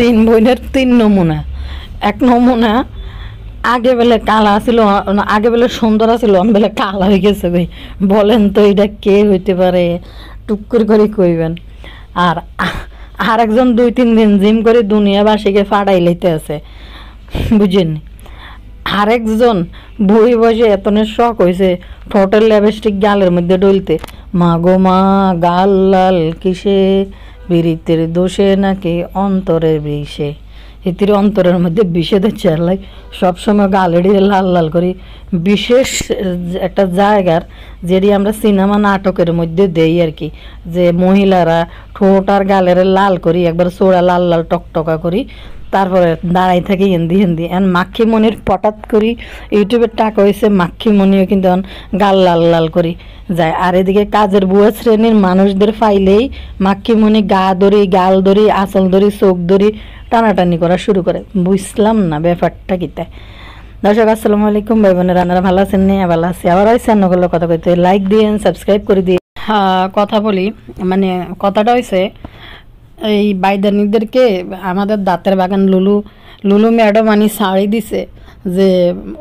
তিন বোনের তিন নমুনা। এক নমুনা আগে বেলে কালা ছিল, আগে বেলে সুন্দর ছিল, বেলে কালা হয়ে গেছে ভাই। বলেন তো এটা কে হইতে পারে, টুকুর করে কইবেন। আর আরেকজন 2-3 দিন জিম করে দুনিয়াবাসীকে ফাটাই লইতে আছে, বুঝেন। আরেকজন বই বসে এতনের শখ হয়েছে ঠোঁটের লিপস্টিক গালের মধ্যে ডলতে। মা গো মা, গাল লাল কিসে, বিরিতের দোষে নাকি অন্তরের বিষে। এটির অন্তরের মধ্যে বিষেদের চেয়ারলাই সবসময় গালেড়ি লাল লাল করি। বিশেষ একটা জায়গার যেটি আমরা সিনেমা নাটকের মধ্যে দেই আর কি, যে মহিলারা ঠোঁট আর গালের লাল করি, একবার চোড়া লাল লাল টকটকা করি, তারপরে দাঁড়াই থাকি হিন্দি হিন্দি। এখন মাক্ষিমণির হঠাৎ করি ইউটিউবের টাকা হয়েছে, মাক্ষিমণিও কিন্তু গাল লাল লাল করি যায়। আর এদিকে কাজের বুয়া শ্রেণীর মানুষদের ফাইলেই মাক্ষিমণি গা ধরি, গাল ধরি, আঁচল ধরি, চোখ ধরি টানাটানি করা শুরু করে। বুঝলাম না ব্যাপারটা কিতা। দর্শক আসসালামু আলাইকুম, ভাই বোনের রান্নারা ভালো আছেন? নিয়ে ভালো আছি। আবার হয়েছে অন্যগুলো কথা কইতে লাইক দিয়েন, সাবস্ক্রাইব করে দিয়ে। কথা বলি, মানে কথাটা হয়েছে এই বাইদানিদেরকে আমাদের দাঁতের বাগান লুলু ম্যাডাম শাড়ি দিছে যে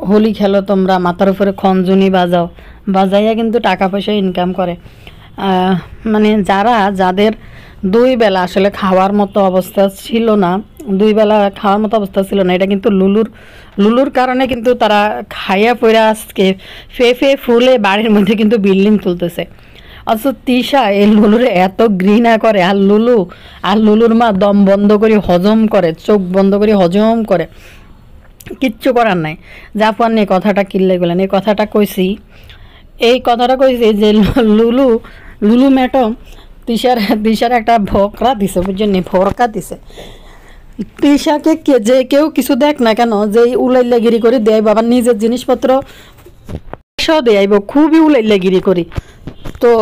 হোলি খেলো তোমরা, মাথার উপরে খঞ্জনি বাজাইয়া কিন্তু টাকা পয়সা ইনকাম করে। মানে যাদের 2 বেলা আসলে খাওয়ার মতো অবস্থা ছিল না, 2 বেলা খাওয়ার মতো অবস্থা ছিল না, এটা কিন্তু লুলুর কারণে কিন্তু তারা খাইয়া পড়ে আজকে ফে ফুলে বাড়ির মধ্যে কিন্তু বিল্ডিং তুলতেছে। অথচ তিশা এই লুলুরে এত ঘৃণা করে, আর লুলুর মা দম বন্ধ করে হজম করে, চোখ বন্ধ করে হজম করে, কিচ্ছু করার নাই। জাপান নিয়ে কথাটা কিনলে গেলেন, এই কথাটা কইছি যে লুলু ম্যাডাম তিশার একটা ভরকা দিছে, বুঝছেন, ভরকা দিছে। তিশাকে যে কেউ কিছু দেখ না কেন, যে উলাইলাগিরি করে দেয় বাবা, নিজের জিনিসপত্র দেয়াইব, খুবই উলাইলাগিরি করি। তো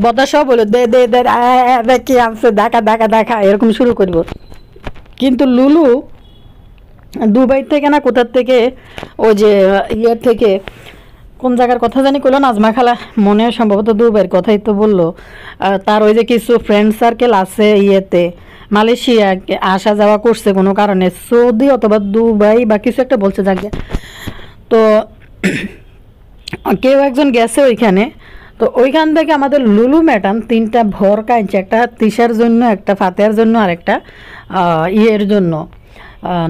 বদাসব বলে দে দে দে কি আনছে, দেখা এরকম শুরু করব। কিন্তু লুলু দুবাই থেকে না কোথার থেকে, ওই যে ইয়ের থেকে, কোন জায়গার কথা জানি কইলো, নাজমা খালা মনে হয় সম্ভবত দুবাইয়ের কথাই তো বললো। তার ওই যে কিছু ফ্রেন্ড সার্কেল আছে ইয়েতে, মালয়েশিয়া আসা যাওয়া করছে কোনো কারণে, সৌদি অথবা দুবাই বা কিছু একটা বলছে যাকে। তো কেউ একজন গেছে ওইখানে। তো ওইখান থেকে আমাদের লুলু ম্যাডাম 3টা ভরকা আনছে, একটা তিশার জন্য, একটা ফাতেহার জন্য, আর একটা ইয়ের জন্য,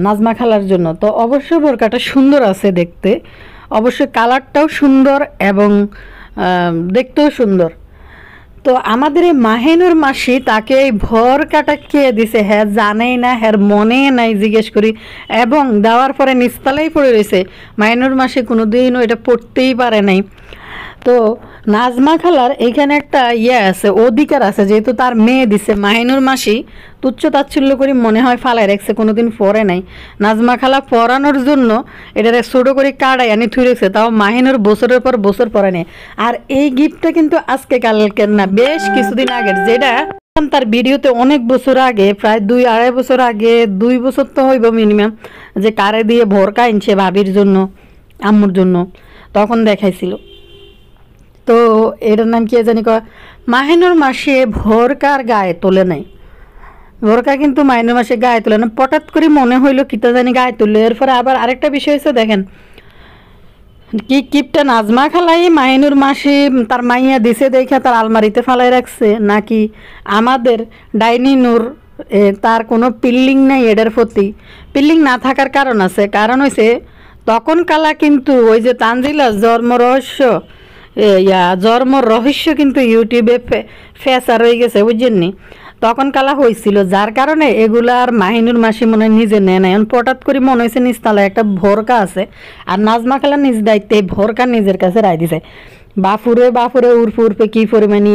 নাজমা খালার জন্য। তো অবশ্যই ভরকাটা সুন্দর আছে দেখতে, অবশ্যই কালারটাও সুন্দর এবং দেখতেও সুন্দর। তো আমাদের এই মাহিনুর মাসি তাকে এই ভরকাটা কে দিছে, হ্যাঁ জানেই না, হ্যাঁ মনে নাই জিজ্ঞেস করি, এবং দেওয়ার পরে নিস্তালাই পড়ে রয়েছে। মাহিনুর মাসি কোনোদিনও এটা পড়তেই পারে নাই। তো নাজমা খালার এইখানে একটা আছে, অধিকার আছে, যেহেতু তার মেয়ে দিছে। মাহিনুর মাসি তুচ্ছ তাচ্ছল্য করে মনে হয় ফালাই রাখছে, কোনোদিন পরে নাই। নাজমা খালা পরানোর জন্য এটারে ছোটো করে কাটাই আনি থুই রেখছে, তাও মাহিনুর বছরের পর বছর পরে নেই। আর এই গিফটটা কিন্তু আজকে কালকের না, বেশ কিছুদিন আগের, যেটা তার ভিডিওতে অনেক বছর আগে, প্রায় 2-2.5 বছর আগে, 2 বছর তো হইব মিনিমাম, যে কারে দিয়ে ভরকা আনছে ভাবির জন্য, আম্মুর জন্য, তখন দেখাইছিল। তো এটার নাম কি জানি কয়, মাহিনুর মাসে ভরকার গায়ে তোলে নাই। ভরকা কিন্তু মাহিনুর মাসে গায়ে তোলে না, হঠাৎ করে মনে হইলো কিতা জানি গায়ে তুললো। এরপরে আবার আরেকটা বিষয় হচ্ছে, দেখেন কি কিপটা নাজমা খালাই মাহিনুর মাসি তার মাইয়া দিছে দেখে তার আলমারিতে ফালাই রাখছে, নাকি আমাদের ডাইনিনুর তার কোনো পিল্লিং নাই। এটার প্রতি পিল্লিং না থাকার কারণ আছে, কারণ হয়েছে তখন কালা কিন্তু ওই যে তানজিলা জন্ম রহস্য কিন্তু ইউটিউবে ফেসার হয়ে গেছে, বুঝছেননি। তখন কালা হয়েছিল, যার কারণে এগুলা আর মাহিনুর মাসি মনে হয় নিজে নেয় নাই। হঠাৎ করে মনে হয়েছে নিচতলায় একটা ভরকা আছে, আর নাজমা খালা নিজ দায়িত্বে ভরকা নিজের কাছে রায় দিছে। বাফুরে উর্ফে কি পরিমাণ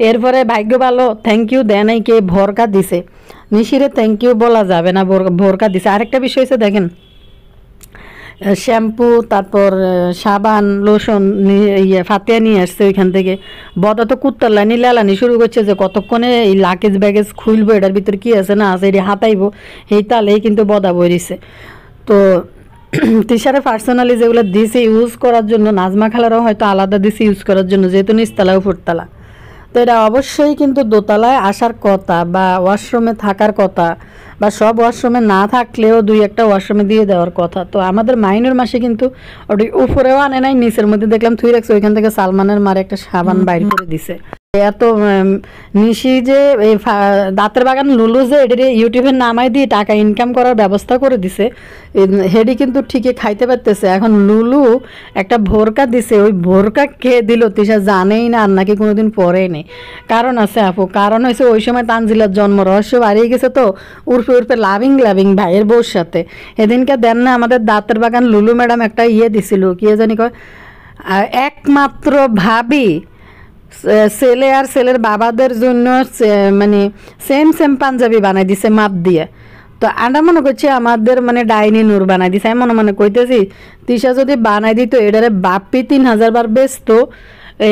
এরপরে ভাগ্য ভালো, থ্যাংক ইউ দেয় নাই, কে ভরকা দিছে। নিশিরে থ্যাংক ইউ বলা যাবে না, ভরকা দিছে। আরেকটা বিষয় হচ্ছে, দেখেন শ্যাম্পু, তারপর সাবান, লোশন ফাতিয়া নিয়ে আসছে ওইখান থেকে। বদা তো কুত্তার লাইনি লেলানি শুরু করছে যে কতক্ষণে এই লাগেজ ব্যাগেজ খুলবো, এটার ভিতরে কী আছে না আছে, এটি হাতাইবো, এই তালেই কিন্তু বদা বইছে। তো তিশারে পার্সোনালি যেগুলো দিছে ইউজ করার জন্য, নাজমা খালারও হয়তো আলাদা দিছে ইউজ করার জন্য, যেহেতু নিচতলা উপরতলা। তো এটা অবশ্যই কিন্তু দোতলায় আসার কথা বা ওয়াশরুমে থাকার কথা, বা সব ওয়াশরুমে না থাকলেও 2-1টা ওয়াশরুমে দিয়ে দেওয়ার কথা। তো আমাদের মাইনুর মাসে কিন্তু ওটি উপরেও আনে নাই, নিচের মধ্যে দেখলাম থুই রাখছে, ওইখান থেকে সালমানের মারে একটা সাবান বাইর করে দিছে। এত নিশি যে এই দাঁতের বাগান লুলু যে এটি ইউটিউবের নামাই দিয়ে টাকা ইনকাম করার ব্যবস্থা করে দিছে, হেডি কিন্তু ঠিকই খাইতে পারতেছে। এখন লুলু একটা ভোরকা দিছে, ওই ভোরকা কে দিল তিশা জানেই না, আর নাকি কোনোদিন পরেই নেই। কারণ আছে আপু, কারণ হয়েছে ওই সময় তানজিলার জন্ম রহস্য বাড়িয়ে গেছে, তো উর্ফে লাভিং ভাইয়ের বউর সাথে। এদিনকে দেন না আমাদের দাঁতের বাগান লুলু ম্যাডাম একটা দিছিল, কি জানি কয়, একমাত্র ভাবি ছেলে আর ছেলের বাবাদের জন্য মানে সেম পাঞ্জাবি বানাই দিছে মাপ দিয়ে। তো আমরা মনে করছি আমাদের মানে ডাইনি নূর বানাই দিছে। আমি মনে কইতেছি তিশা যদি বানাই দিত এটারে বাপ্পি 3000 বার বেচতো,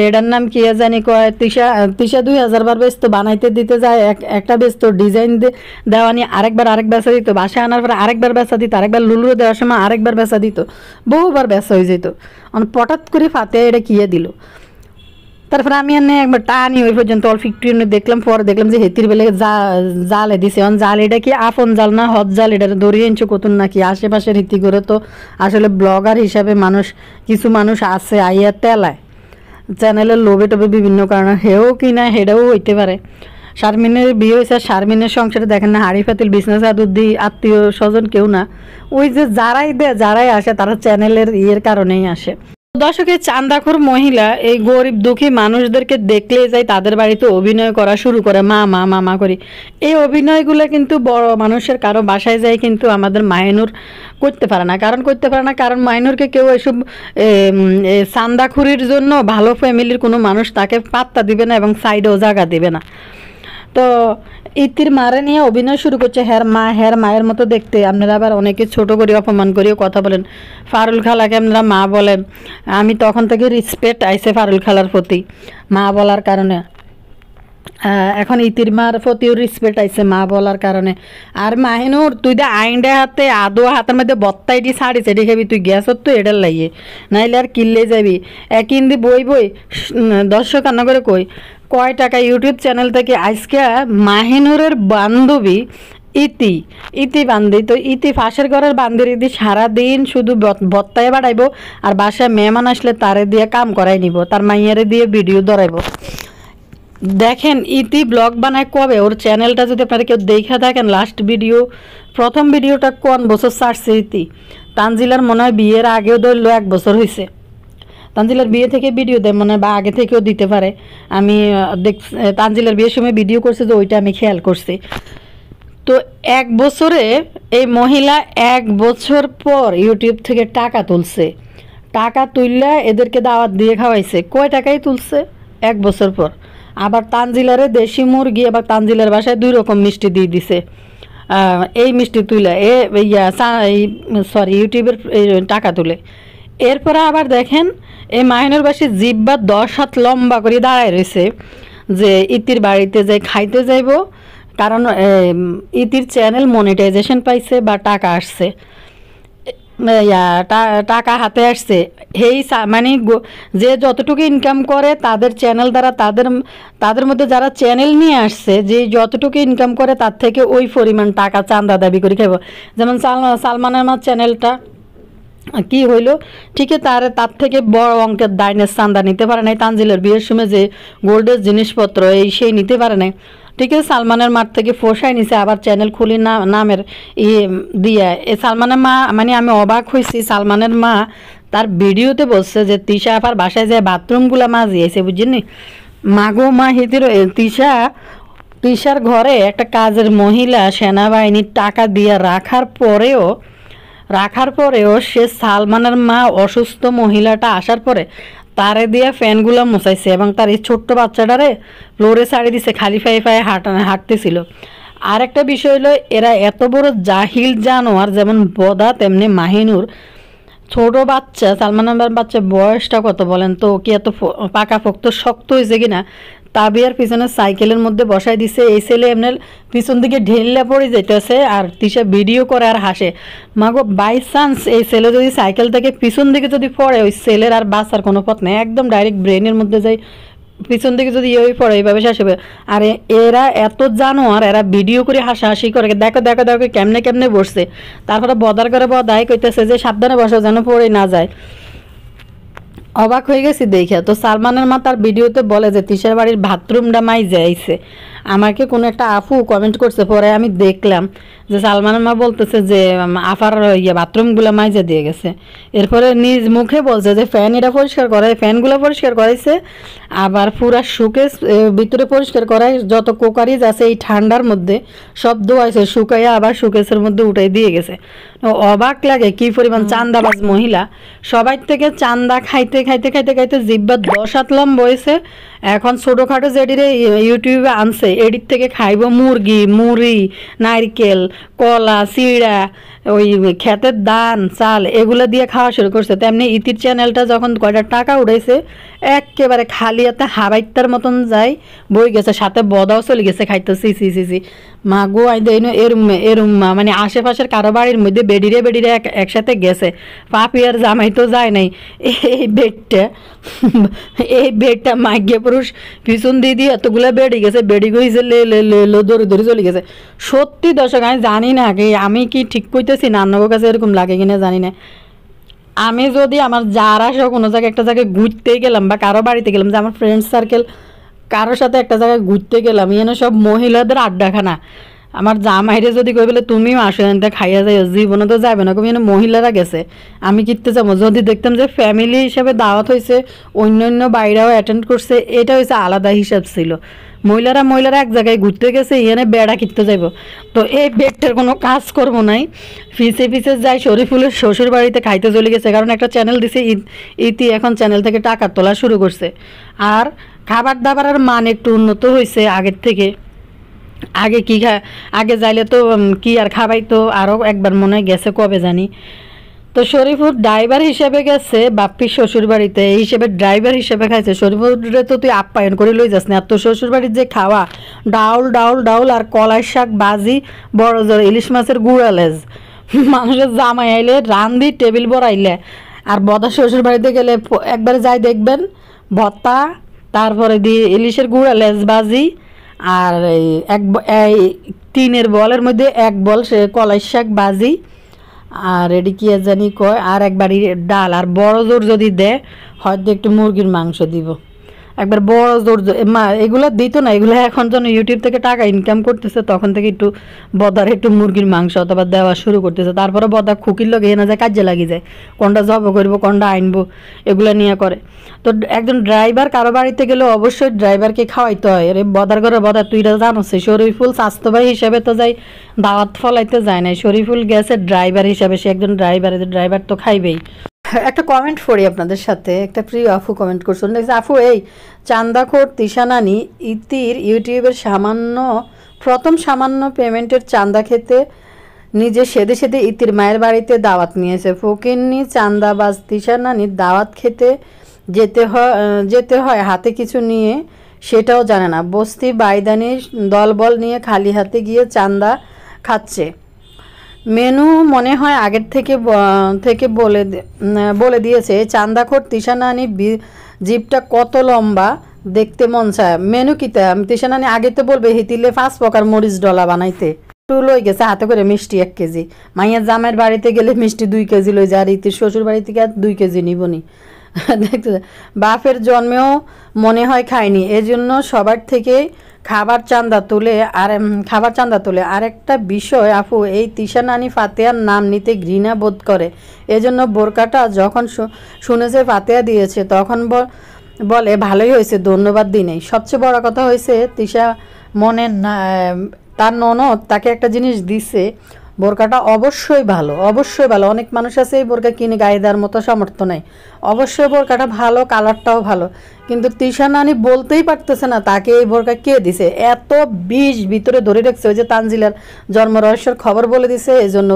এটার নাম কি জানি কয়, তিশা 2000 বার বেচতো, বানাইতে দিতে যায় একটা বেচতো, ডিজাইন দেওয়া নিয়ে আরেক বেচা দিত, বাসায় আনার পরে আরেকবার বেচা দিত, আরেকবার লুলুরে দেওয়ার সময় আরেকবার বেচা দিত, বহুবার বেচা হয়ে যেত। পটাত করে ফাতে এটা কিয়ে দিল। তারপরে আমি এনে একবার টানি ওই পর্যন্ত অল্প একটু দেখলাম, পরে দেখলাম যে হেতির বেলে জালে দিছে। জাল এটা কি আপন জাল না হজ জাল, এটা দড়িয়ে এনছো কতুন নাকি আশেপাশের হিতি করে। তো আসলে ব্লগার হিসাবে কিছু মানুষ আছে আইয়া তেলায় চ্যানেলের লোভে টোভে বিভিন্ন কারণে, হেও কিনা হেটাও হইতে পারে। শারমিনের বিয়ে হয়েছে, শারমিনের সংসারে দেখেন না হাড়ি ফাতিল বিজনেস আদুদ্দি আত্মীয় স্বজন কেউ না, ওই যে যারাই আসে তারা চ্যানেলের কারণেই আসে। দর্শকের চান্দাখোর মহিলা এই গরিব দুঃখী মানুষদেরকে দেখলে যাই তাদের বাড়িতে অভিনয় করা শুরু করে, মা করি। এই অভিনয়গুলো কিন্তু বড় মানুষের কারো বাসায় যায় কিন্তু আমাদের মাইনুর করতে পারে না। কারণ মাইনুরকে কেউ এসব চান্দাখুরির জন্য ভালো ফ্যামিলির কোনো মানুষ তাকে পাত্তা দিবে না এবং সাইডেও জায়গা দিবে না। তো ইতির মারে নিয়ে অভিনয় শুরু করছে, হের মায়ের মতো দেখতে। আপনারা আবার অনেকে ছোট করে অপমান করেও কথা বলেন, ফারুল খালাকে আপনারা মা বলেন। আমি তখন থেকে রেসপেক্ট আইছে ফারুল খালার প্রতি মা বলার কারণে, এখন ইতির মার প্রতিও রেসপেক্ট আইছে মা বলার কারণে। আর মাহিনুর তুই দে আইনডে হাতে আদো হাতের মধ্যে বত্তাইটি ছাড়ি সেটি খাবি, তুই গ্যাসত তো এটার লাগিয়ে নাইলে আর কিনলে যাবি একদিন বই দর্শক কান্না করে কয় টাকা ইউটিউব চ্যানেল থেকে আজকে মাহিনুরের বান্ধবী ইতি বান্ধি। তো ইতি ফাঁসের ঘরের বান্দির ইতি সারাদিন শুধু বত্তায় বাড়াইব, আর বাসায় মেহমান আসলে তারে দিয়ে কাম করাই নিব, তার মাইয়ারে দিয়ে ভিডিও ধরাইব। দেখেন ইতি ব্লগ বানায় কবে, ওর চ্যানেলটা যদি আপনারা কেউ দেখে থাকেন লাস্ট ভিডিও, প্রথম ভিডিওটা কোন বছর ছাড়ছে ইতি, তানজিলার মনে হয় বিয়ের আগেও ধরলো 1 বছর হয়েছে। তানজিলার বিয়ে থেকে ভিডিও দেয় মনে হয়, বা আগে থেকেও দিতে পারে। আমি তানজিলার বিয়ের সময় ভিডিও করছে যে ওইটা আমি খেয়াল করছি। তো 1 বছরে এই মহিলা 1 বছর পর ইউটিউব থেকে টাকা তুলছে, টাকা তুললে এদেরকে দাওয়াত দিয়ে খাওয়াইছে। কয় টাকাই তুলছে 1 বছর পর। আবার তানজিলারে দেশি মুরগি, আবার তানজিলার বাসায় 2 রকম মিষ্টি দিয়ে দিছে। এই মিষ্টি তুলে ইউটিউবের টাকা তুলে। এরপরে আবার দেখেন এই মাহিনুর বাসী জিব্বা 10 হাত লম্বা করে দাঁড়ায় রয়েছে যে ইতির বাড়িতে যাই খাইতে যাইব, কারণ ইতির চ্যানেল মনিটাইজেশন পাইছে বা টাকা আসছে, টাকা হাতে আসছে। মানে যে যতটুকু ইনকাম করে তাদের চ্যানেল দ্বারা তাদের মধ্যে যারা চ্যানেল নিয়ে আসছে, যে যতটুকু ইনকাম করে তার থেকে ওই পরিমাণ টাকা চাঁদা দাবি করে খাইব। যেমন সালমানের মার চ্যানেলটা কি হইলো, ঠিকই তার থেকে বড় অঙ্কের দাইনের চাঁদা নিতে পারে নাই। তানজিলের বিয়ের সময় যে গোল্ডের জিনিসপত্র সেই নিতে পারে নাই, ঠিক আছে। সালমানের মাঠ থেকে ফোসাই নিছে, আবার চ্যানেল খুলি নামের দিয়ে। সালমানের মা, মানে আমি অবাক হয়েছি, সালমানের মা তার ভিডিওতে বলছে যে তিশা আপার বাসায় যায় বাথরুমগুলো মাজিয়েছে, বুঝিনি মাগো মা হিতির তিশার ঘরে একটা কাজের মহিলা সেনাবাহিনীর টাকা দিয়ে রাখার পরেও সে সালমানের মা অসুস্থ মহিলাটা আসার পরে তারে দিয়ে ফ্যানগুলো মোছাইছে এবং তার এই ছোট্ট বাচ্চাটারে ফ্লোরে ছাড়িয়ে দিছে, খালি পায়ে হাঁটতেছিল। আর একটা বিষয় হলো এরা এত বড় জাহিল জানোয়ার, যেমন বদা তেমনি মাহিনুর। ছোট বাচ্চা, সালমানের বাচ্চা বয়সটা কত বলেন তো, কি এত পাকাপোক্ত শক্ত হয়েছে কিনা, তাবিয়ার পিছনে সাইকেলের মধ্যে বসাই দিছে। এই ছেলে এমনি পিছন দিকে ঢেললে পড়ে যেতেছে আর তিশা ভিডিও করে আর হাসে। মাগো বাই চান্স এই ছেলে যদি সাইকেল থেকে পিছন দিকে যদি পড়ে, ওই ছেলের আর বাঁচার কোনো পথ নেই, একদম ডাইরেক্ট ব্রেনের মধ্যে যাই পিছন দিকে যদি ইয়ে পড়ে এইভাবে শেষ হবে। আর এরা এত জানোয়ার, এরা ভিডিও করে হাসাহাসি করে, দেখো দেখো দেখো কেমনে কেমনে বসছে, তারপরে বদার করে বদাই কইতেছে যে সাবধানে বসো যেন পড়ে না যায়। অবাক হয়ে গেছি দেখে। তো সালমানের মা তার ভিডিওতে বলে যে তিশার বাড়ির বাথরুমটা মাইজে আইছে। আমাকে কোনো একটা আপু কমেন্ট করছে, পরে আমি দেখলাম যে সালমানের মা বলতেছে যে আফার বাথরুমগুলো মাইজে দিয়ে গেছে। এরপরে নিজ মুখে বলছে যে ফ্যান এটা পরিষ্কার করায়, ফ্যানগুলো পরিষ্কার করাইছে, আবার পুরা সুকেস ভিতরে পরিষ্কার করায়, যত কোকারিজ আছে এই ঠান্ডার মধ্যে সব ধোয়াইছে, শুকাইয়া আবার সুকেসের মধ্যে উঠাই দিয়ে গেছে। অবাক লাগে কি পরিমাণ চান্দাবাজ মহিলা। সবাই থেকে চান্দা খাইতে খাইতে খাইতে খাইতে জিব্বা 10 হাত লম্বা হয়েছে। এখন ছোটোখাটো যেটিরে ইউটিউবে আনছে এডির থেকে খাইব মুরগি, মুড়ি, নারকেল, কলা, চিড়া, ওই ক্ষেতের ধান চাল এগুলো দিয়ে খাওয়া শুরু করছে। তেমনি ইতির চ্যানেলটা যখন কয়টা টাকা উঠেছে একেবারে খালি হাতে হাবাইতার মতন যায় বই গেছে, সাথে বদাও চলে গেছে খাইতে। সি সি সি সি মা গো আই এরম মানে আশেপাশের কারো বাড়ির মধ্যে বেডিরে বেডিরে একসাথে গেছে। পাপি আর জামাই তো যায় নাই। এই বেডটা মাইগে পুরুষ পিছন দিয়ে দিয়ে এতগুলো বেড়ে গেছে, বেড়ি গইছে লে দৌড়ে দৌড়ে চলে গেছে। সত্যি দর্শক আমি জানি না আমি কি ঠিক কইতেছি না আপনার কাছে এরকম লাগে কিনা জানি না। আমি যদি আমার যারা সহ কোনো জায়গায় একটা জায়গায় ঘুরতে গেলাম বা কারো বাড়িতে গেলাম, যে আমার ফ্রেন্ড সার্কেল কারোর সাথে একটা জায়গায় ঘুরতে গেলাম, এনে সব মহিলাদের আড্ডাখানা, আমার জামাইরে যদি কই বলে তুমিও আসো এনতে খাইয়া যাই, জীবনে তো যাবে না, কবি এনে মহিলারা গেছে আমি কিনতে যাবো। যদি দেখতাম যে ফ্যামিলি হিসেবে দাওয়াত হয়েছে, অন্য অন্য বাইরেও অ্যাটেন্ড করছে, এটা হয়েছে আলাদা হিসাব ছিল। মহিলারা এক জায়গায় ঘুরতে গেছে, এনে বেড়া কিনতে যাইব। তো এই বেডটার কোনো কাজ করবো নাই, ফিসে ফিসে যাই শরীফুলের শ্বশুর বাড়িতে খাইতে চলে গেছে, কারণ একটা চ্যানেল দিছে ইতি, এখন চ্যানেল থেকে টাকা তোলা শুরু করছে। আর খাবার দাবারের মান একটু উন্নত হয়েছে আগের থেকে। আগে কি আগে যাইলে তো কি আর খাবাই, তো আরও একবার মনে হয় গেছে কবে জানি। তো শরীফুর ড্রাইভার হিসেবে গেছে বাপ্পির শ্বশুর বাড়িতে, এই হিসেবে ড্রাইভার হিসেবে খাইছে। শরীফুরে তো তুই আপ্যায়ন করে লই যাস না, আর তোর শ্বশুর বাড়ির যে খাওয়া ডাউল ডাউল ডাউল আর কলাই শাক বাজি, বড় জোর ইলিশ মাছের গুঁড়া লেজ, মানুষের জামাই আইলে রান্ধি টেবিল বড়াইলে। আর বদা শ্বশুর বাড়িতে গেলে একবারে যাই দেখবেন ভত্তা, তারপরে দিয়ে ইলিশের গুঁড়া লেজ বাজি, আর এই 3 বলের মধ্যে 1 বল সে কলাই শাক বাজি, আর এটি কি জানি কয়, আর একবারই ডাল, আর বড় জোর যদি দেয় হয়তো একটু মুরগির মাংস দিব। একবার বড় জোর মা এগুলো দিত না, এগুলো এখন যেন ইউটিউব থেকে টাকা ইনকাম করতেছে, তখন থেকে একটু বদার একটু মুরগির মাংস অথবা দেওয়া শুরু করতেছে। তারপরে বদা খুকির লগে এনে যায়, কাজে লাগি যায়, কোনটা জব করবো কোনটা আনবো এগুলো নিয়ে করে। তো একজন ড্রাইভার কারো বাড়িতে গেলে অবশ্যই ড্রাইভারকে খাওয়াইতে হয়। আরে বদার করে বদা তুই জানো শরীফুল স্বাস্থ্যবাহী হিসেবে তো যাই, দাওয়াত ফলাইতে যায় নাই, শরীফুল গেছে ড্রাইভার হিসাবে, সে একজন ড্রাইভার তো খাইবেই। একটা কমেন্ট পড়ি আপনাদের সাথে, একটা প্রিয় আফু কমেন্ট করছেন, দেখছি আফু এই চান্দাখোর তিশা নানি ইতির ইউটিউবের প্রথম সামান্য পেমেন্টের চান্দা খেতে নিজে সেদে সেদে ইতির মায়ের বাড়িতে দাওয়াত নিয়েছে। ফকিন্নি চান্দাবাজ তিশা নানির দাওয়াত খেতে যেতে হয় হাতে কিছু নিয়ে, সেটাও জানে না। বস্তি বাইদানি দলবল নিয়ে খালি হাতে গিয়ে চান্দা খাচ্ছে। মেনু মনে হয় আগের থেকে বলে দিয়েছে। চান্দাখোর তিশা নানি জিপটা কত লম্বা দেখতে মন চায়। মেনু কিতা তিশা নানি আগে তো বলবে হিতিলে 5 প্রকার মরিচ ডলা বানাইতে। লই গেছে হাতে করে মিষ্টি 1 কেজি, মাইয়ার জামের বাড়িতে গেলে মিষ্টি 2 কেজি লই যায়, আর ইতির শ্বশুর বাড়ি থেকে 2 কেজি নিবনি। দেখতে বাপের জন্মেও মনে হয় খায়নি, এজন্য সবার থেকে খাবার চান্দা তোলে। আর একটা বিষয় আপু, এই তিশা নানি ফাতেহার নাম নিতে ঘৃণা বোধ করে, এজন্য বোরকাটা যখন শুনেছে ফাতেহা দিয়েছে তখন বলে ভালোই হয়েছে, ধন্যবাদ দিনেই। সবচেয়ে বড় কথা হয়েছে তিশা তার ননদ তাকে একটা জিনিস দিছে, বোরকাটা অবশ্যই ভালো। অনেক মানুষ আছে এই বোরকা কিনে গায়ে দেওয়ার মতো সামর্থ্য নেই, অবশ্যই বোরকাটা ভালো, কালারটাও ভালো, কিন্তু তিশা নানি বলতেই পারতেছে না তাকে এই বোরকা কে দিছে। এত বিষ ভিতরে ধরে রাখছে, ওই যে তানজিলার জন্ম রহস্যের খবর বলে দিছে, এই জন্য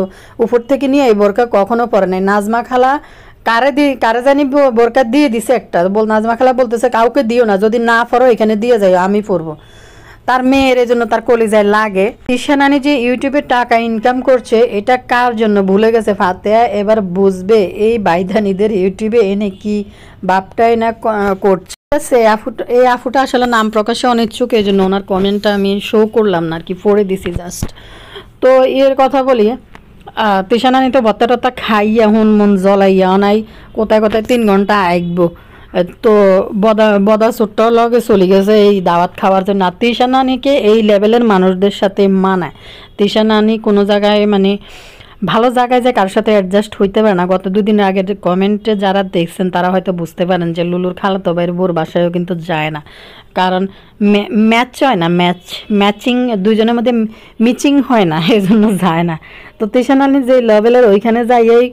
উপর থেকে নিয়ে এই বোরকা কখনো পরে নাই। নাজমা খালা কারে জানি বোরকা দিয়ে দিছে একটা, নাজমা খালা বলতেছে কাউকে দিও না, যদি না পড়ো এখানে দিয়ে যাই আমি পরবো। তার মেয়ের জন্য তার কলিজায় লাগে। তিশা নানি যে ইউটিউবে টাকা ইনকাম করছে এটা কার জন্য ভুলে গেছে ফাতেহা, এবার বুঝবে এই বাইধানিদের ইউটিউবে এনে কি বাপটাই না করছে। সে আফুটা এই আফুটা আসলে নাম প্রকাশে অনিচ্ছুক, এই জন্য ওনার কমেন্টটা আমি শো করলাম না আর কি, পড়ে দিছি জাস্ট। তো এর কথা বলি, তিশানানি তো ভত্তা টত্তা খাইয়া হুন মন জ্বলাইয়া নাই, কোথায় কোথায় 3 ঘন্টা আইকবো। তো বদা বদা ছোট্ট লগে চলে গেছে এই দাওয়াত খাওয়ার জন্য। আর তিশানানিকে এই লেভেলের মানুষদের সাথে মানায়। তিশানানি কোনো জায়গায় মানে ভালো জায়গায় যে কারোর সাথে অ্যাডজাস্ট হইতে পারে না। গত 2 দিন আগে কমেন্টে যারা দেখছেন তারা হয়তো বুঝতে পারেন যে লুলুর খালাতো ভাইয়ের বোর বাসায়ও কিন্তু যায় না, কারণ ম্যাচ হয় না, ম্যাচিং দুইজনের মধ্যে মিচিং হয় না, এই জন্য যায় না। তো তিশানানি যে লেভেলের ওইখানে যাই এই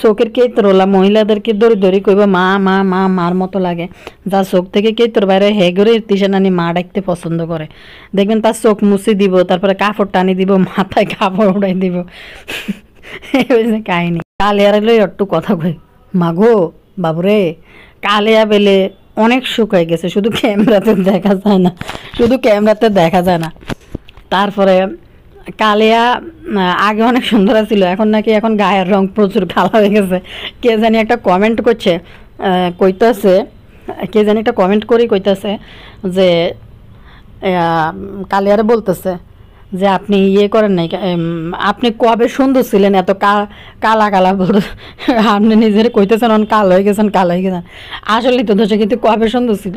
চোখের কেতরোলা মহিলাদেরকে দড়ি দড়ি কইব মা মা মা মার মতো লাগে, যার চোখ থেকে কেতর বাইরে হে করে তিশানানি মা ডাকতে পছন্দ করে। দেখবেন তার চোখ মুছে দিব, তারপরে কাপড় টানি দিব, মাথায় কাপড় উড়াই দিব, কাহিনি। কালিয়ার লই একটু কথা কই, মাগো বাবুরে, কালিয়া বেলে অনেক সুখ হয়ে গেছে, শুধু ক্যামেরাতে দেখা যায় না, শুধু ক্যামেরাতে দেখা যায় না। তারপরে কালিয়া আগে অনেক সুন্দর ছিল, এখন নাকি এখন গায়ের রং প্রচুর কালো হয়ে গেছে। কে জানি একটা কমেন্ট করছে, কইতাছে, কে জানি একটা কমেন্ট করেই কইতাছে যে কালিয়ারে বলতেছে যে আপনি ইয়ে করেন নাই, আপনি কবে সুন্দর ছিলেন, এত কালা কালা আপনি নিজের কইতেছেন অন কালো হয়ে গেছেন, কালো হয়ে গেছেন। আসলে তো দোষে কিন্তু কবে সুন্দর ছিল,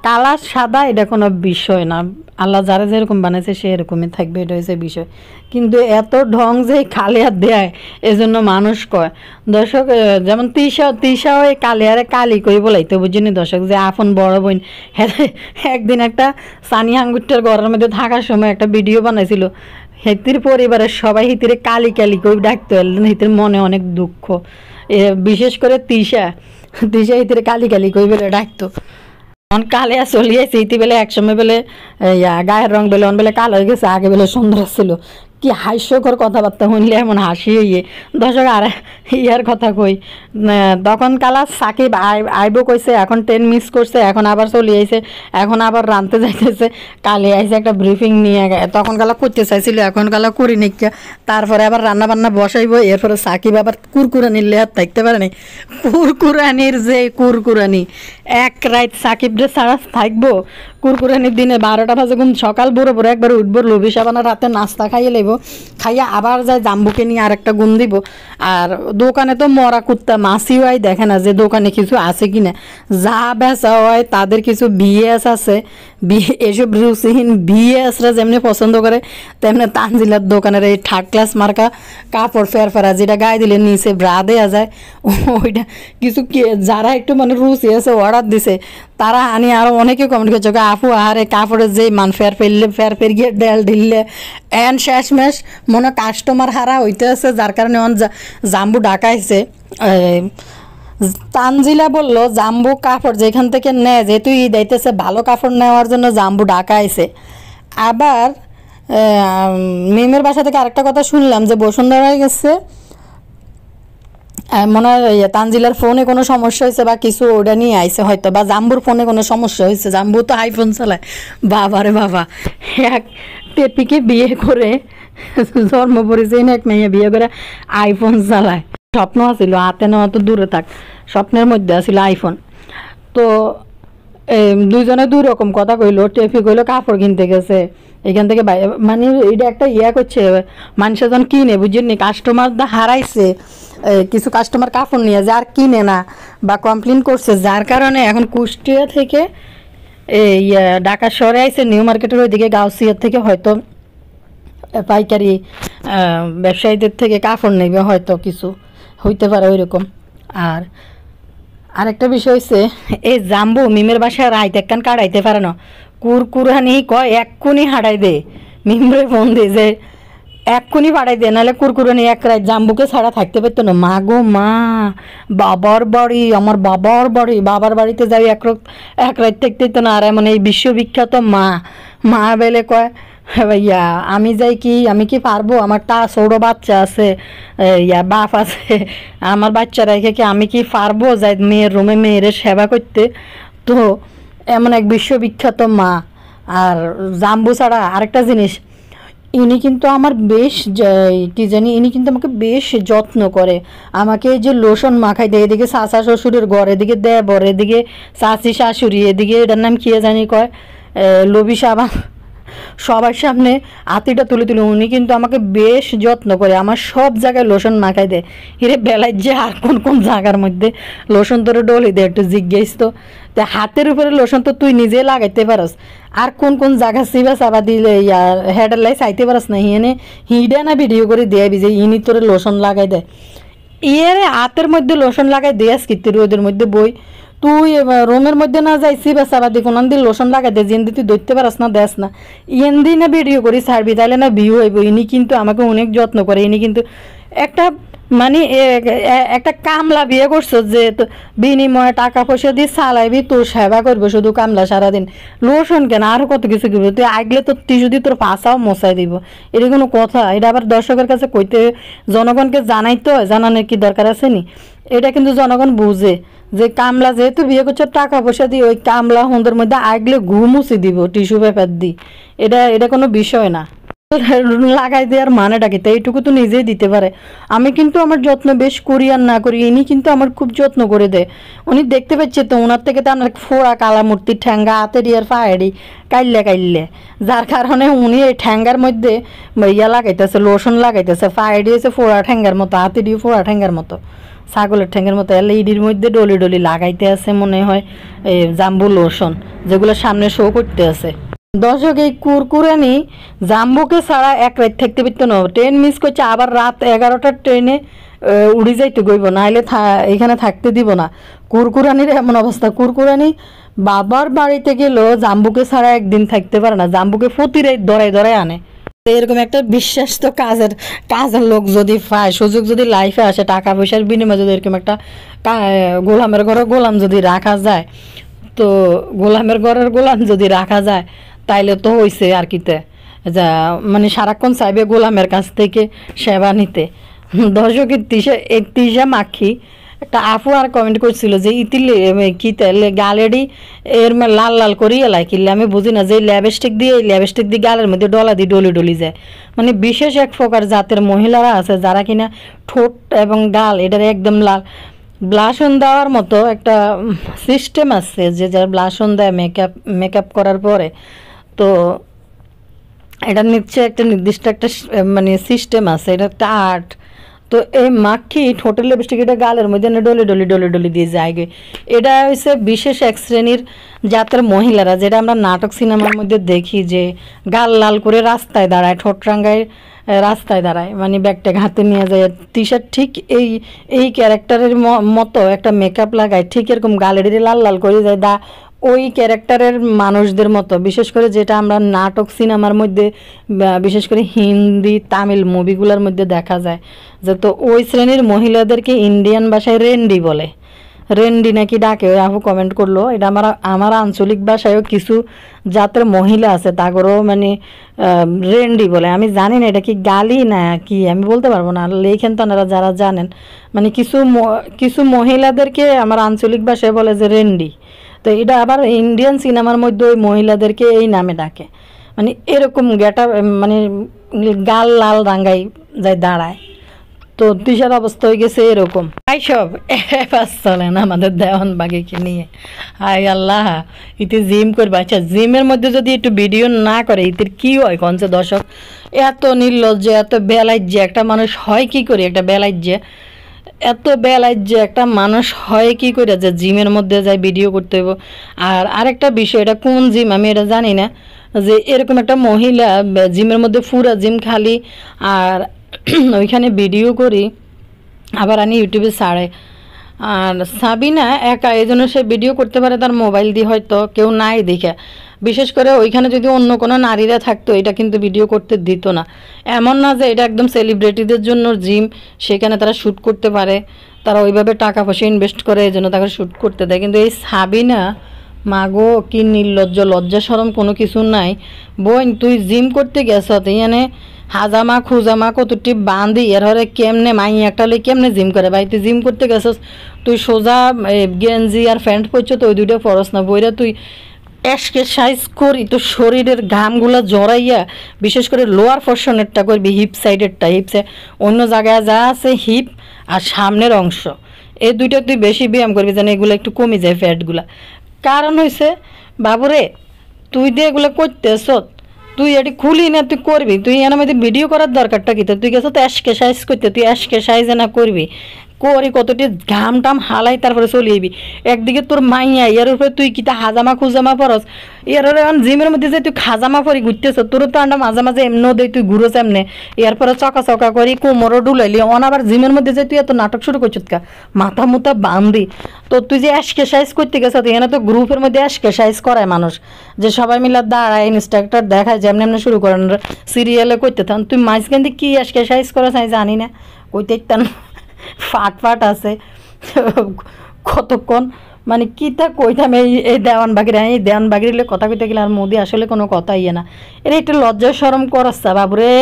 কালা সাদা এটা কোনো বিষয় না, আল্লাহ যারা যেরকম বানাইছে সে এরকমই থাকবে, এটা হচ্ছে বিষয়। কিন্তু এত ঢং যে কালিয়া দেয় এজন্য মানুষ কয়। দর্শক যেমন তিশাও এই কালিয়ারে কালি কই বলাইতে বুঝিনি দর্শক, যে আপন বড় বোন। একদিন একটা সানি আঙ্গুরটার ঘরের মধ্যে থাকার সময় একটা ভিডিও বানাইছিল, হেতির পরিবারের সবাই হিতিরে কালি কালি কই ডাকতে পারলেন, হিতির মনে অনেক দুঃখ। বিশেষ করে তিশা হিতিরে কালি কালি কই বলে ডাকতো। কালিয়া চলিয়েছে ইতি বেলে একসময় বেলে গায়ের রং বেলে বেলে কালো হয়ে গেছে, আগে বেলে সুন্দর ছিল। কি হাস্যকর কথাবার্তা শুনলে এমন হাসি হইয়ে। দর্শক আর ইয়ার কথা কই, তখন কালা সাকিব আইব কইছে, এখন ট্রেন মিস করছে, এখন আবার চলে আইছে, এখন আবার রানতে যাইতেছে। কালি আইসে একটা ব্রিফিং নিয়ে, তখন কালা করতে চাইছিল, এখন কালা করি নিকা, তারপরে আবার রান্না বান্না বসাইব। এরপরে সাকিব আবার কুরকুরানির লেহার থাকতে পারে নাই, কুরকুরানির যে কুরকুরানি এক রাত সাকিব রে ছাড়া থাকবো। কুরকুরানির দিনে 12টা বাজে ঘুম, সকাল ভোরে ভোরে একবার উঠবো, লবি সাবানা রাতে নাস্তা খাইয়ে লইব, খাইয়া আবার যায় জাম্বুকে নিয়ে আর একটা গুণ দিব। আর দোকানে তো মরা কুত্তা মাসিও হয়, দেখে না যে দোকানে কিছু আছে কিনা, যা বেচা হয় তাদের কিছু বিএস আছে, এসব রুচিহীন বিএসরা যেমনি পছন্দ করে তেমনি তানজিলার দোকানের এই 3rd ক্লাস মার্কা কাপড় ফেরফেরা, যেটা গায়ে দিলে নিচে ব্রা দেওয়া যায়, ওইটা কিছু যারা একটু মানে রুচি আছে অর্ডার দিছে তারা আনি। আরও অনেকে কমেন্ট করছে আপু আহারে কাপড়ের যে মান ফের গিয়ে ডেল ঢিললে এন শেষমেশ মনে কাস্টমার হারা হইতে আছে, যার কারণে জাম্বু ডাকাইছে। তানজিলা বললো জাম্বু কাপড় যেখান থেকে নেয়, যেহেতু ঈদ আইতেছে ভালো কাপড় নেওয়ার জন্য জাম্বু ডাকাইছে। আবার মিমের বাসা থেকে আরেকটা কথা শুনলাম যে বসুন্ধরা গেছে, মনে হয় তানজিলার ফোনে কোনো সমস্যা হয়েছে বা কিছু, ওটা নিয়ে আইসে হয়তো, বা জাম্বুর ফোনে কোনো সমস্যা হয়েছে। জাম্বু তো আইফোন চালায়, বাবারে বাবা, এক টেপিকে বিয়ে করে জন্ম পড়েছে এক মেয়ে বিয়ে করে আইফোন চালায়। স্বপ্ন আছিল হাতে নেওয়া তো দূরে থাক, স্বপ্নের মধ্যে আছিল আইফোন। তো দুইজনে 2 রকম কথা কইলো। টেপি কইলো কাপড় কিনতে গেছে এখান থেকে, মানে এটা একটা ইয়া করছে, মানুষ যখন কিনে বুঝিনি, কাস্টমার দা হারাইছে, কিছু কাস্টমার কাপড় নিয়ে যার কিনে না বা কমপ্লেন করছে, যার কারণে এখন কুষ্টিয়া থেকে এই ঢাকা শহরে আইছে, নিউ মার্কেটের ওইদিকে গাউসিয়ার থেকে হয়তো পাইকারি ব্যবসায়ীদের থেকে কাপড় নেবে, হয়তো কিছু হইতে পারে ওইরকম। আর আরেকটা বিষয় হচ্ছে এই জাম্বু মিমের বাসায় রাইত একখান কাটাইতে পারে না, কুরকুরানি কয় এক্ষুনি হাঁটাই দে, মিমরে ফোন দিয়ে যে এক্ষুনি পাঠাই দে, নাহলে কুরকুরানি এক রাত জাম্বুকে ছাড়া থাকতে পারতো না। মা গো মা, বাবার বাড়ি, আমার বাবার বাড়ি, বাবার বাড়িতে যাই এক রাত থাকতে তো না। আর এমন এই বিশ্ববিখ্যাত মা বেলে কয় ভাইয়া আমি যাই কি, আমি কি পারবো, আমার ছোট বাচ্চা আছে, বাপ আছে, আমার বাচ্চা রেখে কি আমি কি পারবো যাই মেয়ের রুমে মেয়ের সেবা করতে। তো এমন এক বিশ্ববিখ্যাত মা। আর জাম্বু ছাড়া আরেকটা জিনিস, ইনি কিন্তু আমার বেশ কি জানি, ইনি কিন্তু আমাকে বেশ যত্ন করে। আমাকে এই যে লোশন মাখাই দেয়, এদিকে শাশা শ্বশুরের ঘর, এদিকে দেবর, এদিকে শাশি শাশুড়ি, এদিকে এটার নাম কী জানি কয়, লবি সাবান, সবার সামনে আতিটা তুলে তুলে উনি কিন্তু আমাকে বেশ যত্ন করে। আমার সব জায়গায় লোশন মাখাই দেয়। হিরে বেলায় যে আর কোন কোন জায়গার মধ্যে লোশন তোরে ডলি দে একটু জিজ্ঞেস তো। তা হাতের উপরে লোশন তো তুই নিজে লাগাইতে পারস, আর কোন কোন জায়গা সিবা চাবা দিলে হেডার লাই চাইতে পারস না, হিনে হিডে না ভিডিও করে দিয়ে যে ইনি তোরে লোশন লাগাই দেয়। ইয়ে হাতের মধ্যে লোশন লাগাই দেয়াস কিন্তু রোদের মধ্যে বই তুই রুমের মধ্যে না যাইছি বা সারাদি কোন দিন লোশন লাগাই দে, যেন তুই ধরতে পারস না, দেস না ইয়েন্দি না ভিডিও করি ছাড়বি, তাইলে না ভিউ হইব। ইনি কিন্তু আমাকে অনেক যত্ন করে। ইনি কিন্তু একটা মানে একটা কামলা বিয়ে করছো যে বিনিময়ে টাকা পয়সা দিয়ে চালাইবি, তোর সেবা করবো শুধু কামলা সারাদিন। লোশন কেন, আরো কত কিছু করবো, তুই আগলে তোর তুই যদি তোর পাশাও মশাই দিব, এটা কোনো কথা? এটা আবার দর্শকের কাছে কইতে, জনগণকে জানাইতে হয়, জানানোর কি দরকার আছে নি? এটা কিন্তু জনগণ বুঝে যে কামলা যেহেতু বিয়ে করছে টাকা পয়সা দিয়ে, ওই কামলা হুন্দের মধ্যে আগলে ঘুমুচি দিব টিস্যু পেপার দিই, এটা কোনো বিষয় না। লাগাই দেওয়ার মানেটা কি? তো এইটুকু তো নিজেই দিতে পারে। আমি কিন্তু আমার যত্ন বেশ করি আর না করি, ইনি কিন্তু আমার খুব যত্ন করে দেয়। উনি দেখতে পাচ্ছে তো, ওনার থেকে তো আমার ফোড়া কালা মূর্তির ঠ্যাঙ্গা হাতেরই আর পায়েরই কাইলে কাইলে, যার কারণে উনি এই ঠ্যাঙ্গার মধ্যে ইয়া লাগাইতেছে, লোশন লাগাইতেছে। পায়েরই হচ্ছে ফোড়া ঠ্যাঙ্গার মতো, হাতেরই ফোড়া ঠ্যাঙ্গার মতো, ছাগলের ঠ্যাঙ্গের মতো। এলে ইডির মধ্যে ডলি ডলি লাগাইতে আছে মনে হয় জাম্বু লোশন, যেগুলো সামনে শো করতে আছে। দর্শক, এই কুরকুরানি জাম্বুকে ছাড়া এক রাত থাকতে পারতো না। ট্রেন মিস করছে, আবার রাত 11টার ট্রেনে উড়ি যাইতে গইব, নাহলে এখানে থাকতে দিব না। কুরকুরানির এমন অবস্থা, কুরকুরানি বাবার বাড়িতে গেলেও জাম্বুকে ছাড়া একদিন থাকতে পারে না। জাম্বুকে প্রতি রাত ধরায় ধরায় আনে। এরকম একটা বিশ্বাস তো কাজের লোক যদি পায়, সুযোগ যদি লাইফে আসে, টাকা পয়সার বিনিময়ে যদি এরকম একটা গোলামের ঘরে গোলাম যদি রাখা যায়, তো গোলামের ঘরের গোলাম যদি রাখা যায়, তাইলে তো হইছে আর কিতে, যা মানে সারাক্ষণ চাইবে গোলামের কাছ থেকে সেবা নিতে। দর্শকের তিশা মাখি একটা আপু আর কমেন্ট করছিল যে ইতিলে কি তেলে গালেডি এর লাল লাল করিয়ে লাই কিনলে, আমি বুঝি না যে ল্যাবস্টিক দিয়ে গালের মধ্যে ডলা দিয়ে ডলি ডলি যায়। মানে বিশেষ এক প্রকার জাতের মহিলারা আছে যারা কিনা ঠোঁট এবং গাল এটার একদম লাল। ব্লাশন দেওয়ার মতো একটা সিস্টেম আছে, যে যারা ব্লাশন দেয় মেকআপ করার পরে, তো এটা নিচ্ছে একটা নির্দিষ্ট একটা মানে সিস্টেম আছে, এটা একটা আর্ট। তো এই মাখি ঠোঁটের লিপস্টিক এটা গালের মধ্যে ডলি ডলি ডলি ডলি দিয়ে যায়। এটা হচ্ছে বিশেষ এক শ্রেণীর জাতের মহিলারা, যেটা আমরা নাটক সিনেমার মধ্যে দেখি, যে গাল লাল করে রাস্তায় দাঁড়ায়, ঠোঁট রাঙ্গায় রাস্তায় দাঁড়ায়, মানে ব্যাগটা হাতে নিয়ে যায়। টি শার্ট ঠিক এই ক্যারেক্টারের মতো একটা মেকআপ লাগায়, ঠিক এরকম গালের লাল লাল করে যায় ওই ক্যারেক্টারের মানুষদের মতো। বিশেষ করে যেটা আমরা নাটক সিনেমার মধ্যে, বিশেষ করে হিন্দি তামিল মুভিগুলোর মধ্যে দেখা যায়, যে তো ওই শ্রেণীর মহিলাদেরকে ইন্ডিয়ান ভাষায় রেন্ডি বলে। রেন্ডি নাকি ডাকে, ওই আপু কমেন্ট করলো। এটা আমার আঞ্চলিক ভাষায়ও কিছু জাতের মহিলা আছে, তাগরও মানে রেন্ডি বলে। আমি জানি না এটা কি গালি না কি, আমি বলতে পারবো না, লেখেন তো আপনারা যারা জানেন। মানে কিছু মহিলাদেরকে আমার আঞ্চলিক ভাষায় বলে যে রেন্ডি। তো এটা আবার ইন্ডিয়ান সিনেমার মধ্যে ওই মহিলাদেরকে এই নামে ডাকে। মানে এরকম মানে গাল লাল রাঙ্গাই যায় দাঁড়ায়। তো দিশার অবস্থা হয়ে গেছে এরকম। তাই সব চলেন আমাদের দেওয়ান বাগিকে নিয়ে। হাই আল্লাহ, ইতি জিম করবে। আচ্ছা, জিমের মধ্যে যদি একটু ভিডিও না করে ইতির কি হয় কনছে দর্শক? এত নির্লজ্জ, এত বেলাজ্য একটা মানুষ হয় কি করে? একটা বেলাজ্য, এত বেলাজ্য একটা মানুষ হয় কি করে যে জিমের মধ্যে যায় ভিডিও করতে হইব? আর আরেকটা বিষয়, এটা কোন জিম আমি এটা জানি না, যে এরকম একটা মহিলা জিমের মধ্যে পুরা জিম খালি, আর ওইখানে ভিডিও করি, আবার আনি ইউটিউবে ছাড়ে। আর সাবিনা একা, এই জন্য সে ভিডিও করতে পারে তার মোবাইল দিয়ে, হয়তো কেউ নাই দেখে। বিশেষ করে ওইখানে যদি অন্য কোনো নারীরা থাকতো, এটা কিন্তু ভিডিও করতে দিত না। এমন না যে এটা একদম সেলিব্রিটিদের জন্য জিম, সেখানে তারা শ্যুট করতে পারে, তারা ওইভাবে টাকা পয়সা ইনভেস্ট করে, এই জন্য তাকে শ্যুট করতে দেয়। কিন্তু এই সাবিনা, মাগো কি নির্লজ্জ, লজ্জা শরম কোনো কিছু নাই। বোন, তুই জিম করতে গেছ, এখানে হাজামা খুজামা কতটি বান্ধি এর হরে কেমনে মাই একটা লে কেমনে জিম করে? ভাই তুই জিম করতে গেছস, তুই সোজা গেঞ্জি আর প্যান্ট পরছ, তো ওই দুইটা ফরস না বইরা তুই এক্সারসাইজ করি তো শরীরের ঘামগুলো জড়াইয়া, বিশেষ করে লোয়ার পোর্শনেরটা করবি, হিপ সাইডেরটা, হিপসে অন্য জায়গায় যা আছে হিপ আর সামনের অংশ, এই দুইটা তুই বেশি ব্যায়াম করবি যেন এগুলো একটু কমে যায় ফ্যাটগুলা। কারণ হয়েছে বাবুরে, তুই দিয়ে এগুলো করতেছ, তুই এটি খুলি না, তুই করবি, তুই এর মধ্যে ভিডিও করার দরকারটা কি? তুই গেছো তো এক্সারসাইজ করতে, তুই এক্সারসাইজ না করবি, করি কতটি ঘাম টাম হালাই তারপরে চলে যাবি। একদিকে তোর মাইয়া, ইয়ার উপরে তুই কিতা হাজামা খুজামা পরস, ইয়ার এখন জিমের মধ্যে যে তুই খাজামা পরি ঘুরতেছ, তোর তো আন্ডা মাঝে মাঝে এমনও দেয় তুই ঘুরোস এমনে, এরপরে চকা চকা করি কোমরও ডুলাইলি, অন আবার জিমের মধ্যে যে তুই এত নাটক শুরু করছিস কা, মাথা মুথা বান্ধি। তো তুই যে এক্সারসাইজ করতে গেছ, এখানে তো গ্রুপের মধ্যে এক্সারসাইজ করায় মানুষ, যে সবাই মিলে দাঁড়ায় ইনস্ট্রাক্টর দেখায় যেমন এমনি শুরু করেন সিরিয়ালে করতে থাকুন, তুই মাঝখান দিয়ে কী এক্সারসাইজ করা চাই জানি না, কইতে একটান ফাট ফাট আছে কতক্ষণ, মানে কিতা কইতাম এই দেওয়ানবাগির, এই দেওয়ানবাগির কথা কইতে গেলে আর মোদি আসলে কোনো কথা ইয়ে না। এর একটু লজ্জা সরম করছা বাবুরে,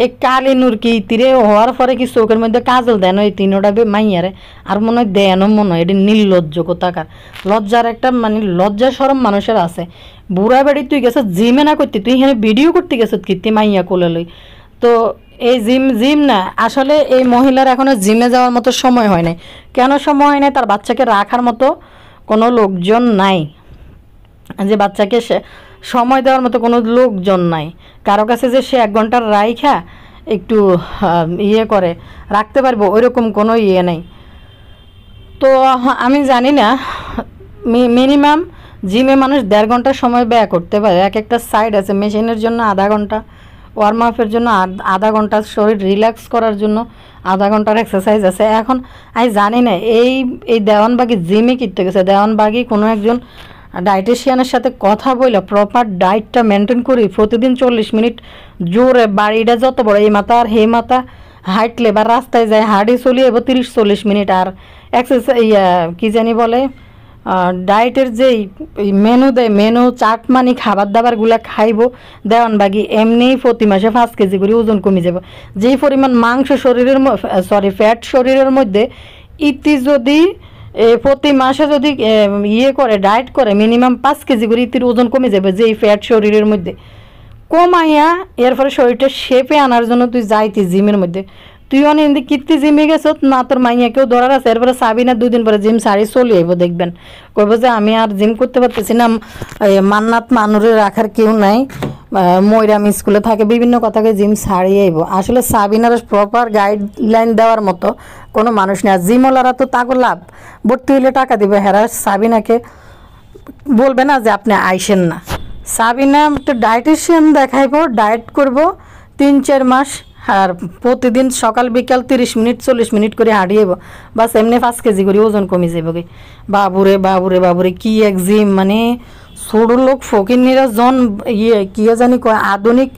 এই কালি নূর কি তীরে হওয়ার পরে কি চোখের মধ্যে কাজল দেন ওই তিনোটা মাইয়ারে, আর মনে হয় দেনও মনে হয়, এটি নির্লজ্জ কোথাকার। লজ্জার একটা মানে লজ্জা সরম মানুষের আছে। বুড়া বাড়ি তুই গেছ জিমে না করতে, তুই এখানে ভিডিও করতে গেছ কীর্তি মাইয়া কোলে লই। তো এই জিম না, আসলে এই মহিলার এখনো জিমে যাওয়ার মতো সময় হয় নাই। কেন সময় হয় নাই? তার বাচ্চাকে রাখার মতো কোনো লোকজন নাই, যে বাচ্চাকে সে সময় দেওয়ার মতো কোনো লোকজন নাই কারো কাছে, যে সে 1 ঘন্টার রাইখা একটু ইয়ে করে রাখতে পারবো ওইরকম কোনো ইয়ে নেই। তো আমি জানি না, মিনিমাম জিমে মানুষ 1.5 ঘন্টা সময় ব্যয় করতে পারে। এক একটা সাইড আছে, মেশিনের জন্য আধা ঘন্টা, ওয়ার্ম আপের জন্য আধা ঘন্টা, শরীর রিল্যাক্স করার জন্য আধা ঘন্টার এক্সারসাইজ আছে। এখন আমি জানি না এই দেওয়ানবাগি জিমে কিনতে গেছে, দেওয়ানবাগি কোনো একজন ডায়েটিশিয়ানের সাথে কথা বলে প্রপার ডায়েটটা মেনটেন করি, প্রতিদিন 40 মিনিট জোরে, বাড়িটা যত বড় এই মাথা আর হে মাথা হাঁটলে বা রাস্তায় যায় হাঁটি চলিয়ে 30-40 মিনিট, আর এক্সারসাইজ কী জানি বলে ডায়েটের যেই মেনু দেয়, মেনু চাট মানি খাবার দাবারগুলা খাইব দেওয়ানবাগি, এমনিই প্রতি মাসে 5 কেজি করে ওজন কমে যাব। যেই পরিমাণ মাংস শরীরের ফ্যাট শরীরের মধ্যে, ইতি যদি প্রতি মাসে যদি ইয়ে করে ডায়েট করে, মিনিমাম 5 কেজি করে ইতির ওজন কমে যাবে, যেই ফ্যাট শরীরের মধ্যে কমাইয়া এরপরে শরীরটা শেপে আনার জন্য তুই যাইতি জিমের মধ্যে। তুই অনেক কীর্তি জিমে গেছ না, তোর মাইয়া কেউ ধরার আছে, এরপরে সাবিনা 2 দিন পরে জিম সারি চলে আইব, দেখবেন কইব যে আমি আর জিম করতে পারতেছি না, মান্নাত মানুরে রাখার কেউ নাই, ময়রাম স্কুলে থাকে, বিভিন্ন কথাকে জিম ছাড়িয়ে আইব। আসলে সাবিনার প্রপার গাইডলাইন দেওয়ার মতো কোনো মানুষ নেই। আর জিমওয়ালারা তো তাকে লাভ, ভর্তি হইলে টাকা দিবে, হেরা সাবিনাকে বলবে না যে আপনি আইসেন না। সাবিনা একটা ডায়েটিশিয়ান দেখাইব, ডায়েট করব 3-4 মাস, আর প্রতিদিন সকাল বিকাল 30 মিনিট 40 মিনিট করে হাঁটিয়েব, বাস এমনি 5 কেজি করে ওজন কমে যাবে। বাবুরে বাবুরে বাবুরে, কি এক জিম, মানে ছোট লোক ফকিরনিরা জন ইয়ে কী জানি কয় আধুনিক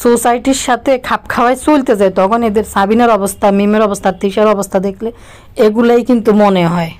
সোসাইটির সাথে খাপ খাওয়ায় চলতে যায়, তখন এদের সাবিনার অবস্থা, মিমের অবস্থা, তিশার অবস্থা দেখলে এগুলাই কিন্তু মনে হয়।